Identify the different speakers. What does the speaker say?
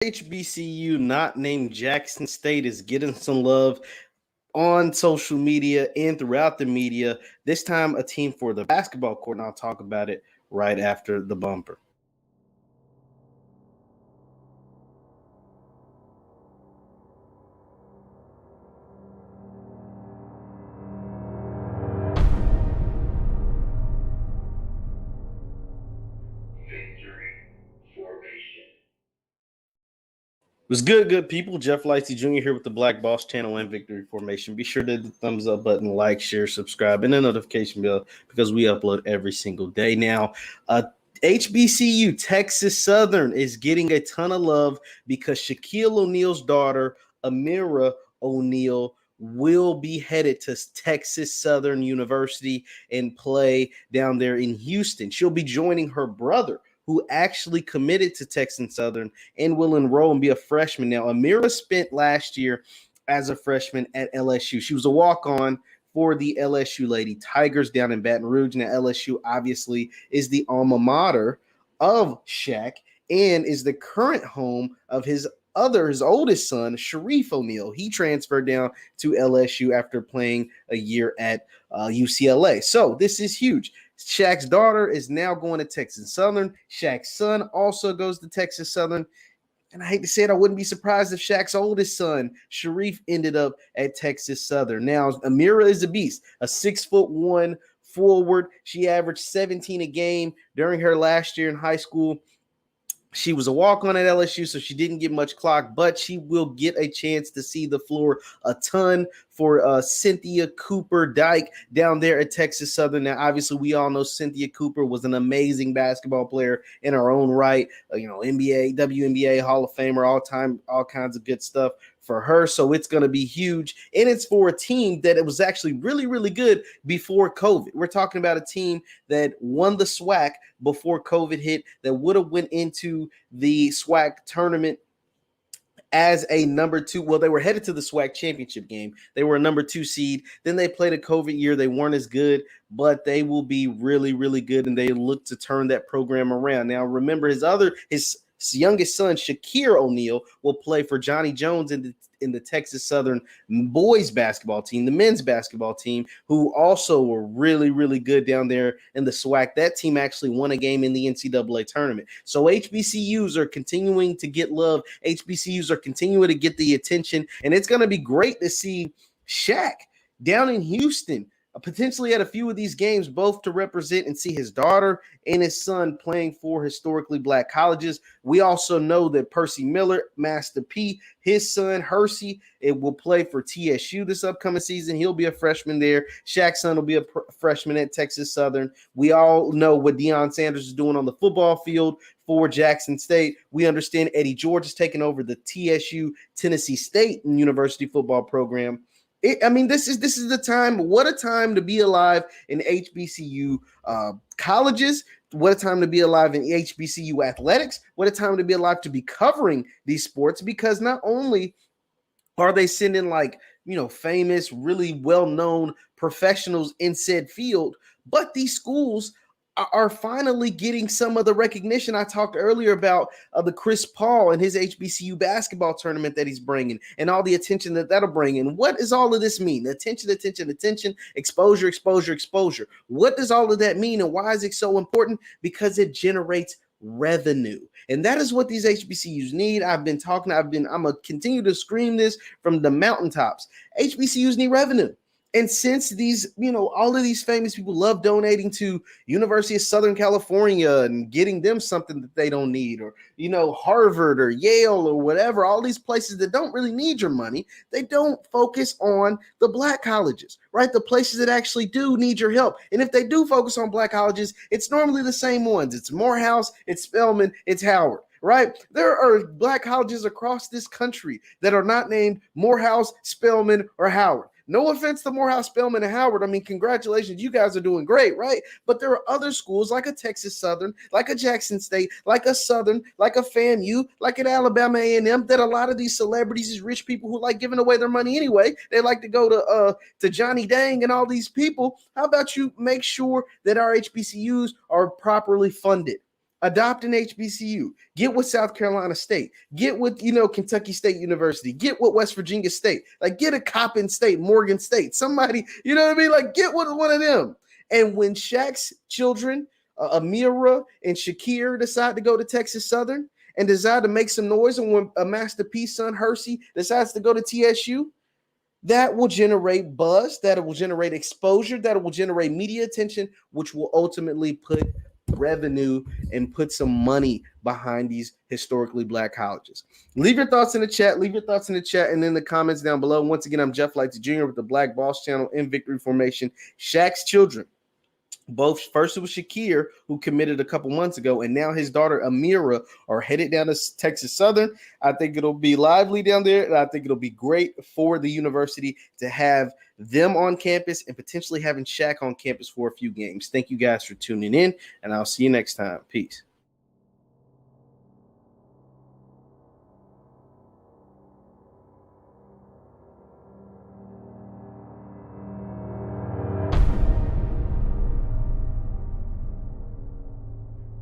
Speaker 1: HBCU not named Jackson State is getting some love on social media and throughout the media. This time, a team for the basketball court, and I'll talk about it right after the bumper. What's good people? Jeff Lightsey Jr. here with the Black Boss Channel and Victory Formation. Be sure to hit the thumbs up button, like, share, subscribe, and the notification bell because we upload every single day. Now, HBCU Texas Southern is getting a ton of love because Shaquille O'Neal's daughter, Amira O'Neal, will be headed to Texas Southern University and play down there in Houston. She'll be joining her brother, who actually committed to Texas Southern and will enroll and be a freshman. Now, Amira spent last year as a freshman at LSU. She was a walk-on for the LSU Lady Tigers down in Baton Rouge. Now, LSU obviously is the alma mater of Shaq and is the current home of his oldest son, Sharif O'Neal. He transferred down to LSU after playing a year at UCLA. So this is huge. Shaq's daughter is now going to Texas Southern. Shaq's son also goes to Texas Southern. And I hate to say it, I wouldn't be surprised if Shaq's oldest son, Sharif, ended up at Texas Southern. Now, Amira is a beast, a 6'1" forward. She averaged 17 a game during her last year in high school. She was a walk-on at LSU, so she didn't get much clock, but she will get a chance to see the floor a ton for Cynthia Cooper Dyke down there at Texas Southern. Now, obviously, we all know Cynthia Cooper was an amazing basketball player in her own right. NBA, WNBA, Hall of Famer, all kinds of good stuff for her. So it's going to be huge. And it's for a team that it was actually really, really good before COVID. We're talking about a team that won the SWAC before COVID hit, that would have went into the SWAC tournament as a number 2. Well, they were headed to the SWAC championship game. They were a number 2 seed. Then they played a COVID year. They weren't as good, but they will be really, really good, and they look to turn that program around. Now, remember, his youngest son, Shakir O'Neal, will play for Johnny Jones in the Texas Southern boys basketball team, the men's basketball team, who also were really, really good down there in the SWAC. That team actually won a game in the NCAA tournament. So HBCUs are continuing to get love. HBCUs are continuing to get the attention, and it's going to be great to see Shaq down in Houston, potentially at a few of these games, both to represent and see his daughter and his son playing for historically black colleges. We also know that Percy Miller, Master P, his son, Hersey, it will play for TSU this upcoming season. He'll be a freshman there. Shaq's son will be a freshman at Texas Southern. We all know what Deion Sanders is doing on the football field for Jackson State. We understand Eddie George is taking over the TSU Tennessee State University football program. This is the time. What a time to be alive in HBCU colleges. What a time to be alive in HBCU athletics. What a time to be alive to be covering these sports, because not only are they sending famous, really well-known professionals in said field, but these schools are finally getting some of the recognition. I talked earlier about the Chris Paul and his HBCU basketball tournament that he's bringing and all the attention that'll bring. And what does all of this mean? Attention, exposure. What does all of that mean, and why is it so important? Because it generates revenue. And that is what these HBCUs need. I'm going to continue to scream this from the mountaintops. HBCUs need revenue. And since all of these famous people love donating to University of Southern California and getting them something that they don't need, or, Harvard or Yale or whatever, all these places that don't really need your money, they don't focus on the black colleges, right? The places that actually do need your help. And if they do focus on black colleges, it's normally the same ones. It's Morehouse, it's Spelman, it's Howard. Right? There are black colleges across this country that are not named Morehouse, Spelman, or Howard. No offense to Morehouse, Spelman, and Howard. Congratulations. You guys are doing great, right? But there are other schools like a Texas Southern, like a Jackson State, like a Southern, like a FAMU, like an Alabama A&M, that a lot of these celebrities, these rich people who like giving away their money anyway, they like to go to Johnny Dang and all these people. How about you make sure that our HBCUs are properly funded? Adopt an HBCU. Get with South Carolina State. Get with, Kentucky State University. Get with West Virginia State. Like, get a Coppin State, Morgan State. Somebody, you know what I mean? Like, get with one of them. And when Shaq's children, Amira and Shakir, decide to go to Texas Southern and decide to make some noise, and when a Master P's son, Hersey, decides to go to TSU, that will generate buzz, that will generate exposure, that will generate media attention, which will ultimately put revenue and put some money behind these historically Black colleges. Leave your thoughts in the chat. And in the comments down below. Once again, I'm Jeff Lights Jr. with the Black Boss Channel in Victory Formation. Shaq's children, both, first it was Shakir, who committed a couple months ago, and now his daughter Amira are headed down to Texas Southern. I think it'll be lively down there, and I think it'll be great for the university to have them on campus and potentially having Shaq on campus for a few games. Thank you guys for tuning in, and I'll see you next time. Peace.